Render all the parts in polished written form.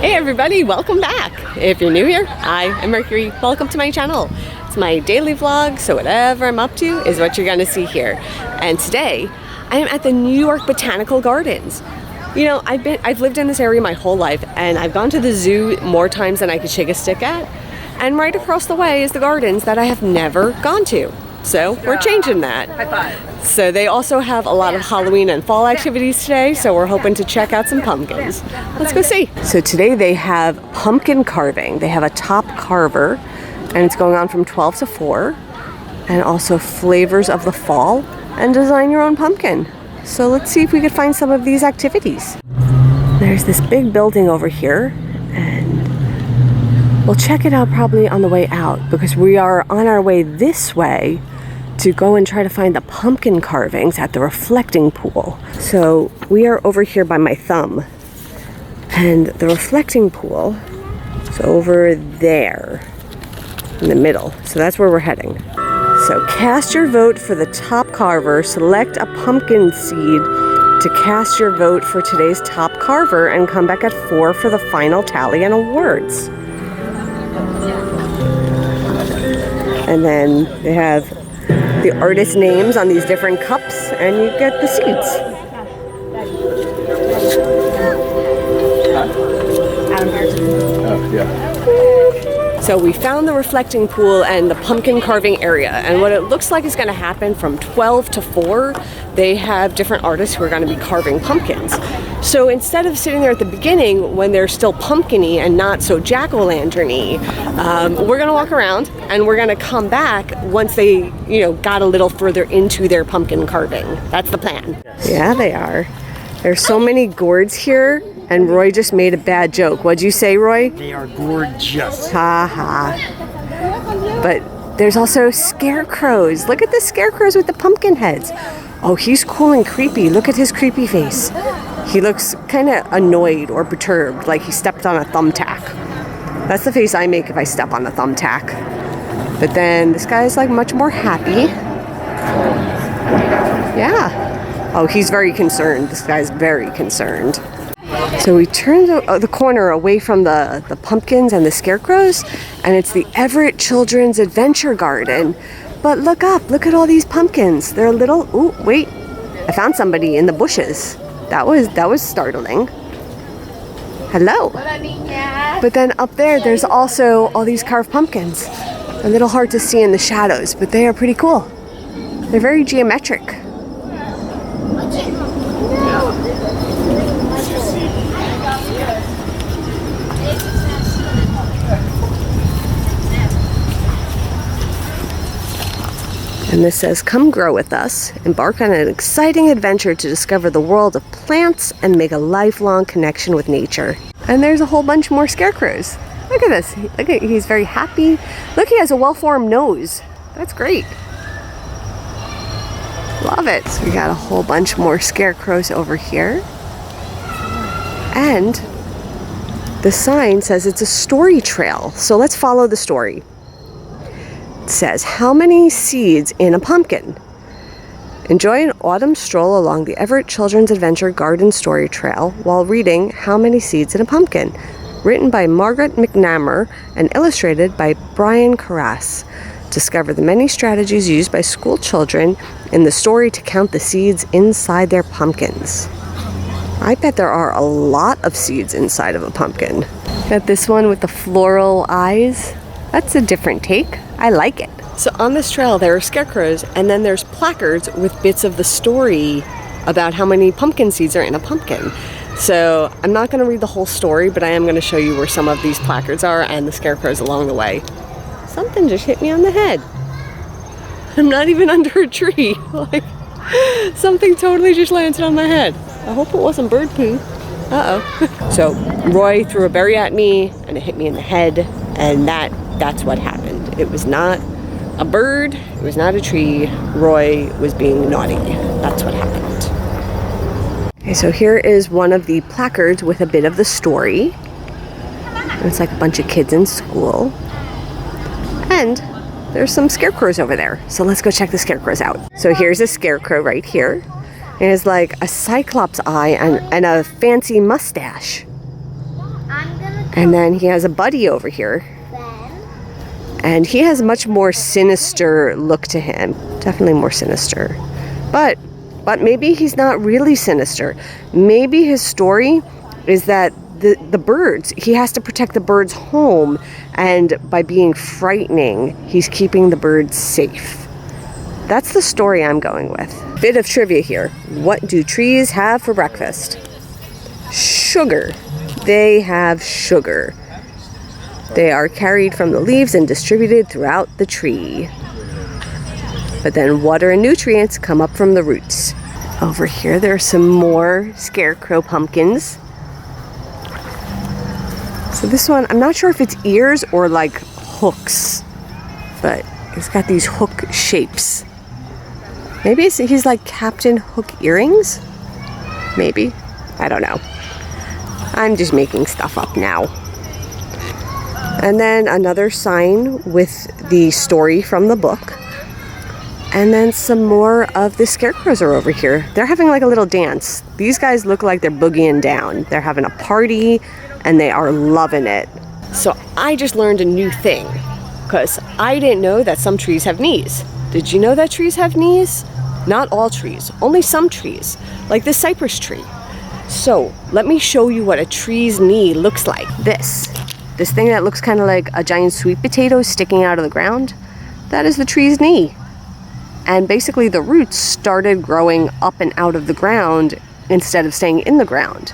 Hey everybody, welcome back. If you're new here, I'm Mercury. Welcome to my channel. It's my daily vlog, so whatever I'm up to is what you're gonna see here. And today, I am at the New York Botanical Gardens. You know, I've lived in this area my whole life, and I've gone to the zoo more times than I could shake a stick at. And right across the way is the gardens that I have never gone to. So we're changing that. High five. So they also have a lot of Halloween and fall activities today, so we're hoping to check out some pumpkins. Let's go see. So today they have pumpkin carving. They have a top carver, and it's going on from 12 to 4, and also flavors of the fall and design your own pumpkin. So let's see if we could find some of these activities. There's this big building over here, and we'll check it out probably on the way out because we are on our way this way to go and try to find the pumpkin carvings at the reflecting pool. So we are over here by my thumb, and the reflecting pool is over there in the middle. So that's where we're heading. So cast your vote for the top carver, select a pumpkin seed to cast your vote for today's top carver, and come back at 4 for the final tally and awards. And then they have the artist names on these different cups, and you get the seeds. Adam Bierton. Oh, yeah. So we found the reflecting pool and the pumpkin carving area, and what it looks like is going to happen from 12 to 4, they have different artists who are going to be carving pumpkins. So instead of sitting there at the beginning when they're still pumpkin-y and not so jack-o'-lantern-y, we're going to walk around and we're going to come back once they, got a little further into their pumpkin carving. That's the plan. Yeah, they are. There's so many gourds here, and Roy just made a bad joke. What'd you say, Roy? They are gorgeous. Ha ha. But there's also scarecrows. Look at the scarecrows with the pumpkin heads. Oh, he's cool and creepy. Look at his creepy face. He looks kind of annoyed or perturbed, like he stepped on a thumbtack. That's the face I make if I step on a thumbtack. But then this guy's like much more happy. Yeah. Oh, he's very concerned. This guy's very concerned. So we turned the corner away from the pumpkins and the scarecrows, and it's the Everett Children's Adventure Garden. But look up, look at all these pumpkins. They're little, ooh, wait, I found somebody in the bushes. That was startling. Hello. But then up there's also all these carved pumpkins. A little hard to see in the shadows, but they are pretty cool. They're very geometric. And this says, come grow with us, embark on an exciting adventure to discover the world of plants and make a lifelong connection with nature. And there's a whole bunch more scarecrows. Look at this, he's very happy. Look, he has a well-formed nose. That's great. Love it. So we got a whole bunch more scarecrows over here. And the sign says it's a story trail. So let's follow the story. Says, how many seeds in a pumpkin? Enjoy an autumn stroll along the Everett Children's Adventure Garden Story Trail while reading How Many Seeds in a Pumpkin, written by Margaret McNamara and illustrated by Brian Carras. Discover the many strategies used by school children in the story to count the seeds inside their pumpkins. I bet there are a lot of seeds inside of a pumpkin. Got this one with the floral eyes. That's a different take. I like it. So on this trail there are scarecrows, and then there's placards with bits of the story about how many pumpkin seeds are in a pumpkin. So I'm not going to read the whole story, but I am going to show you where some of these placards are and the scarecrows along the way. Something just hit me on the head. I'm not even under a tree. Like, something totally just landed on my head. I hope it wasn't bird poo. Uh-oh. So Roy threw a berry at me and it hit me in the head, and that's what happened. It was not a bird, it was not a tree. Roy was being naughty. That's what happened. Okay, so here is one of the placards with a bit of the story. And it's like a bunch of kids in school. And there's some scarecrows over there. So let's go check the scarecrows out. So here's a scarecrow right here. It has like a cyclops eye and a fancy mustache. I'm gonna And then he has a buddy over here. And he has a much more sinister look to him. Definitely more sinister. But maybe he's not really sinister. Maybe his story is that the birds, he has to protect the birds' home. And by being frightening, he's keeping the birds safe. That's the story I'm going with. Bit of trivia here. What do trees have for breakfast? Sugar. They have sugar. They are carried from the leaves and distributed throughout the tree. But then water and nutrients come up from the roots. Over here, there are some more scarecrow pumpkins. So this one, I'm not sure if it's ears or like hooks, but it's got these hook shapes. Maybe he's like Captain Hook earrings? Maybe. I don't know. I'm just making stuff up now. And then another sign with the story from the book. And then some more of the scarecrows are over here. They're having like a little dance. These guys look like they're boogieing down. They're having a party and they are loving it. So I just learned a new thing because I didn't know that some trees have knees. Did you know that trees have knees? Not all trees, only some trees, like this cypress tree. So let me show you what a tree's knee looks like. This thing that looks kind of like a giant sweet potato sticking out of the ground, that is the tree's knee. And basically the roots started growing up and out of the ground instead of staying in the ground.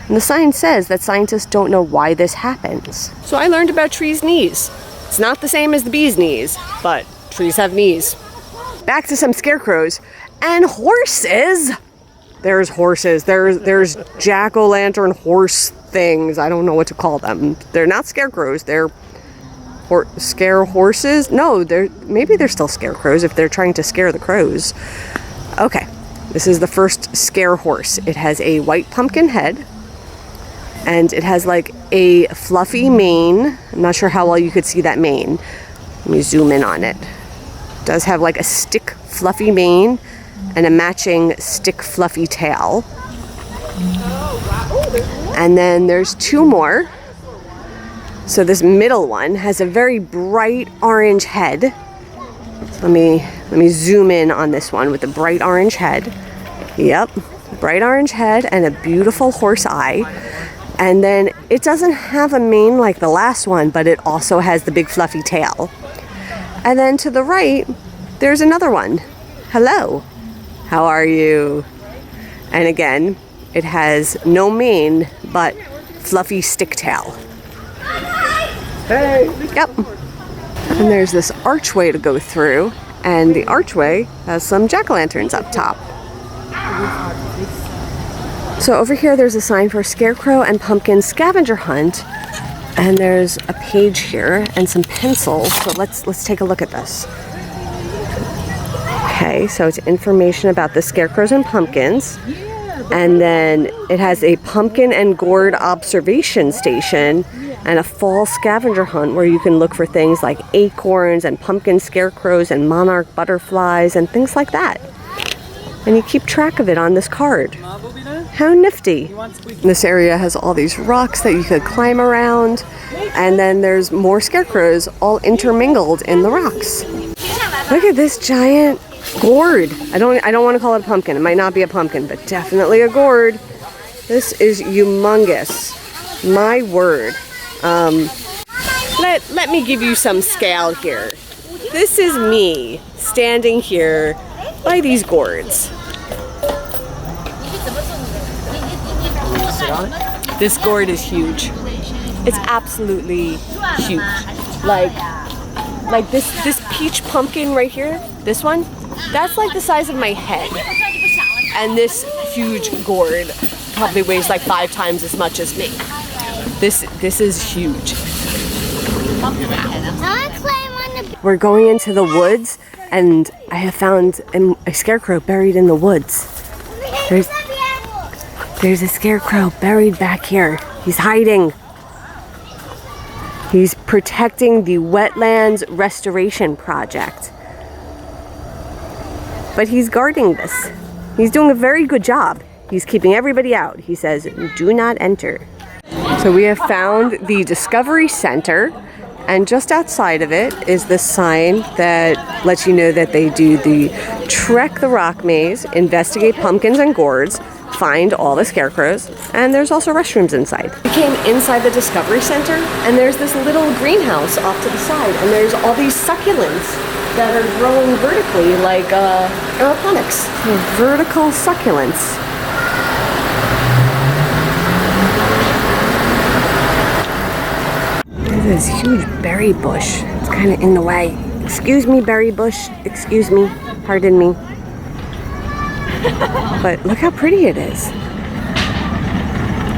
And the sign says that scientists don't know why this happens. So I learned about trees' knees. It's not the same as the bees' knees, but trees have knees. Back to some scarecrows and horses. There's horses. There's jack-o'-lantern horse things. I don't know what to call them. They're not scarecrows. They're scare horses? No, maybe they're still scarecrows if they're trying to scare the crows. Okay, this is the first scare horse. It has a white pumpkin head, and it has like a fluffy mane. I'm not sure how well you could see that mane. Let me zoom in on it. It does have like a stick fluffy mane and a matching stick fluffy tail. And then there's two more. So this middle one has a very bright orange head. So let me zoom in on this one with the bright orange head. Yep, bright orange head and a beautiful horse eye. And then it doesn't have a mane like the last one, but it also has the big fluffy tail. And then to the right, there's another one. Hello, how are you? And again, it has no mane, but fluffy stick tail. Hey. Yep. And there's this archway to go through, and the archway has some jack-o'-lanterns up top. So over here there's a sign for Scarecrow and Pumpkin Scavenger Hunt, and there's a page here and some pencils. So let's take a look at this. Okay, so it's information about the scarecrows and pumpkins. And then it has a pumpkin and gourd observation station and a fall scavenger hunt where you can look for things like acorns and pumpkin scarecrows and monarch butterflies and things like that. And you keep track of it on this card. How nifty. This area has all these rocks that you could climb around, and then there's more scarecrows all intermingled in the rocks. Look at this giant gourd. I don't want to call it a pumpkin. It might not be a pumpkin, but definitely a gourd. This is humongous. My word. Let me give you some scale here. This is me standing here by these gourds. This gourd is huge. It's absolutely huge. Like this peach pumpkin right here, this one, that's like the size of my head. And this huge gourd probably weighs like 5 times as much as me. This is huge. We're going into the woods, and I have found a scarecrow buried in the woods. There's a scarecrow buried back here. He's hiding. He's protecting the Wetlands Restoration Project. But he's guarding this. He's doing a very good job. He's keeping everybody out. He says, "Do not enter." So So we have found the Discovery Center, and just outside of it is this sign that lets you know that they do the Trek the Rock Maze, investigate pumpkins and gourds, find all the scarecrows, and there's also restrooms inside. We came inside the Discovery Center, and there's this little greenhouse off to the side, and there's all these succulents that are growing vertically like aeroponics. Vertical succulents. There's this huge berry bush. It's kind of in the way. Excuse me, berry bush. Excuse me. Pardon me. But look how pretty it is.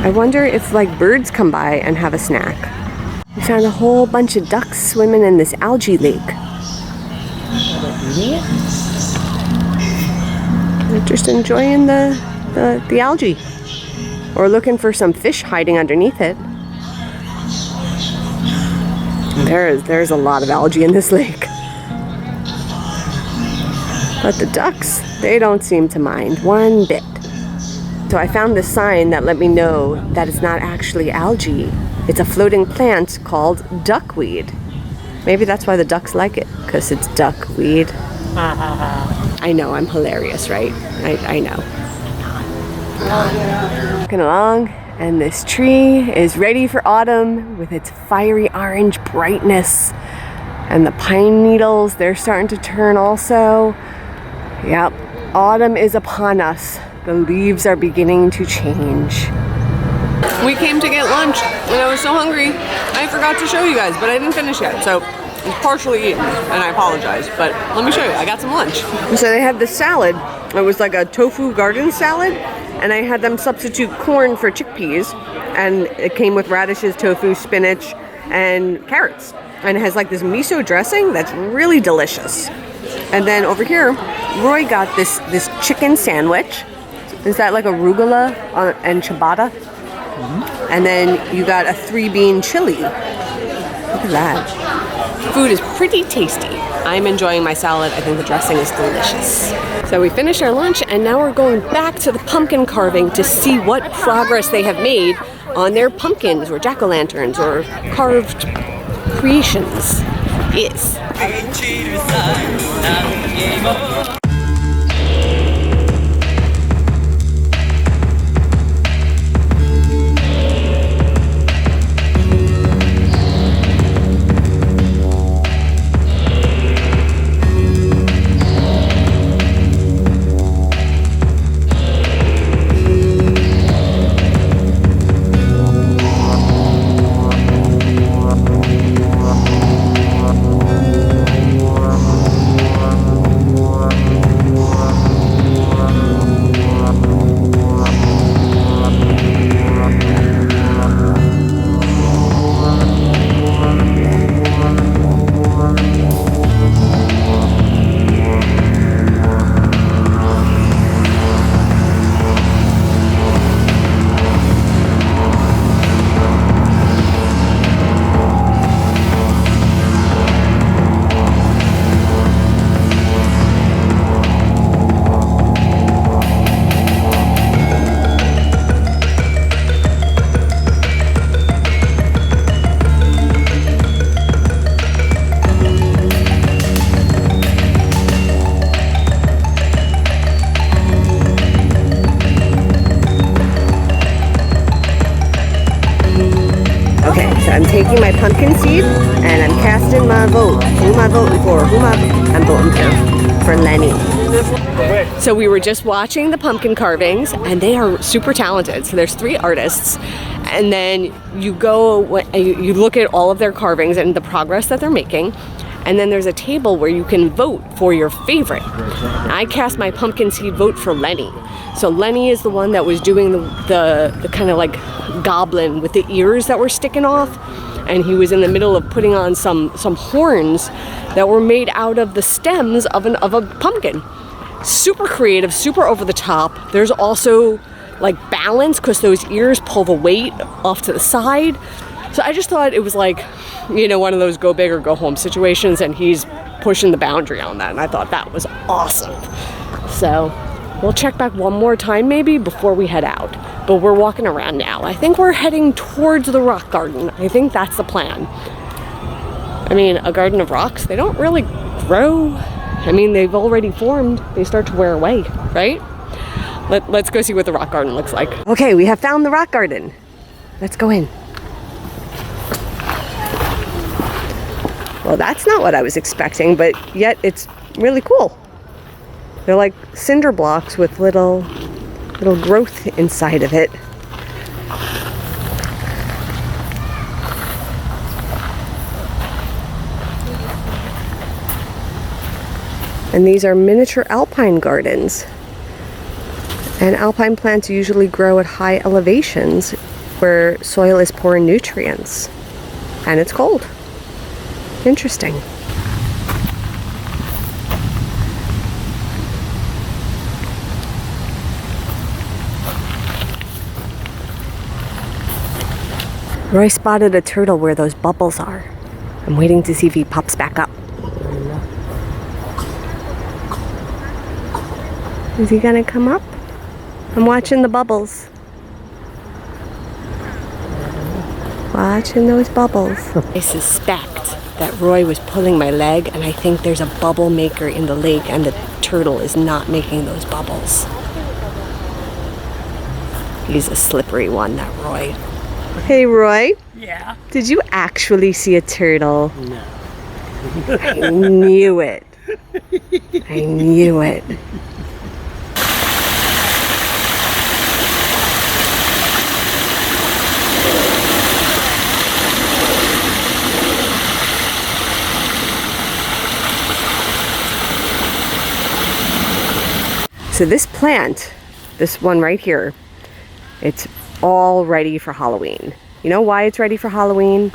I wonder if like birds come by and have a snack. We found a whole bunch of ducks swimming in this algae lake. They're just enjoying the algae. Or looking for some fish hiding underneath it. There's a lot of algae in this lake. But the ducks, they don't seem to mind one bit. So I found this sign that let me know that it's not actually algae. It's a floating plant called duckweed. Maybe that's why the ducks like it, because it's duckweed. I know, I'm hilarious, right? I know. Walking along, and this tree is ready for autumn with its fiery orange brightness. And the pine needles, they're starting to turn also. Yep, autumn is upon us. The leaves are beginning to change. We came to get lunch, and I was so hungry, I forgot to show you guys, but I didn't finish yet, so it's partially eaten, and I apologize, but let me show you. I got some lunch. So they had this salad. It was like a tofu garden salad, and I had them substitute corn for chickpeas, and it came with radishes, tofu, spinach, and carrots. And it has like this miso dressing that's really delicious. And then over here, Roy got this chicken sandwich. Is that like arugula and ciabatta? Mm-hmm. And then you got a 3-bean chili. Look at that. Food is pretty tasty. I'm enjoying my salad. I think the dressing is delicious. So we finished our lunch, and now we're going back to the pumpkin carving to see what progress they have made on their pumpkins or jack-o'-lanterns or carved creations. Yes. I'm taking my pumpkin seed and I'm casting my vote. Who am I voting for? I'm voting for Lenny. So we were just watching the pumpkin carvings, and they are super talented. So there's 3 artists, and then you look at all of their carvings and the progress that they're making. And then there's a table where you can vote for your favorite. I cast my pumpkin seed vote for Lenny. So Lenny is the one that was doing the kind of like goblin with the ears that were sticking off. And he was in the middle of putting on some horns that were made out of the stems of a pumpkin. Super creative, super over the top. There's also like balance because those ears pull the weight off to the side. So I just thought it was like, one of those go big or go home situations, and he's pushing the boundary on that, and I thought that was awesome. So We'll check back one more time maybe before we head out. But we're walking around now. I think we're heading towards the rock garden. I think that's the plan. I mean, a garden of rocks, they don't really grow. I mean, they've already formed. They start to wear away, right? Let's go see what the rock garden looks like. Okay, we have found the rock garden. Let's go in. Well, that's not what I was expecting, but yet it's really cool. They're like cinder blocks with little growth inside of it. And these are miniature alpine gardens. And alpine plants usually grow at high elevations where soil is poor in nutrients. And it's cold. Interesting. Roy spotted a turtle where those bubbles are. I'm waiting to see if he pops back up. Is he gonna come up? I'm watching the bubbles. Watching those bubbles. I suspect that Roy was pulling my leg, and I think there's a bubble maker in the lake, and the turtle is not making those bubbles. He's a slippery one, that Roy. Hey, Roy. Yeah? Did you actually see a turtle? No. I knew it. I knew it. So this plant, this one right here, it's all ready for Halloween. You know why it's ready for Halloween?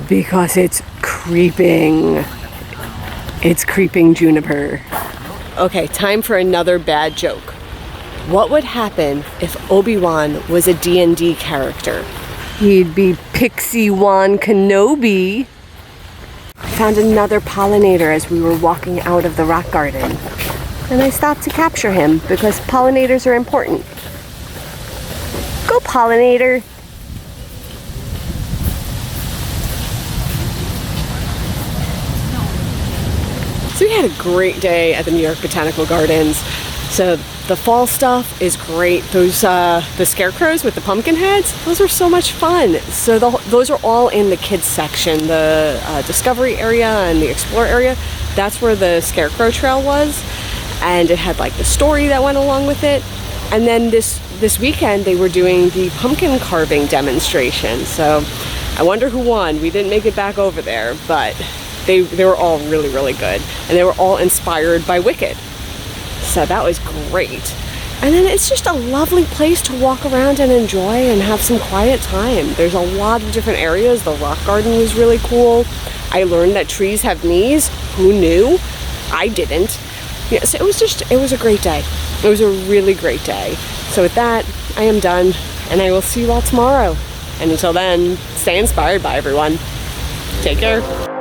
Because it's creeping. It's creeping juniper. Okay, time for another bad joke. What would happen if Obi-Wan was a D&D character? He'd be Pixie-Wan Kenobi. I found another pollinator as we were walking out of the rock garden. And I stopped to capture him because pollinators are important. Go pollinator! So we had a great day at the New York Botanical Gardens. So the fall stuff is great. Those the scarecrows with the pumpkin heads, those are so much fun. So those are all in the kids section, the discovery area and the explore area. That's where the scarecrow trail was. And it had like the story that went along with it. And then this weekend they were doing the pumpkin carving demonstration. So I wonder who won. We didn't make it back over there, but they were all really, really good. And they were all inspired by Wicked. So that was great. And then it's just a lovely place to walk around and enjoy and have some quiet time. There's a lot of different areas. The rock garden was really cool. I learned that trees have knees. Who knew? I didn't. Yes, it was a great day. It was a really great day. So with that, I am done, and I will see you all tomorrow. And until then, stay inspired by everyone. Take care.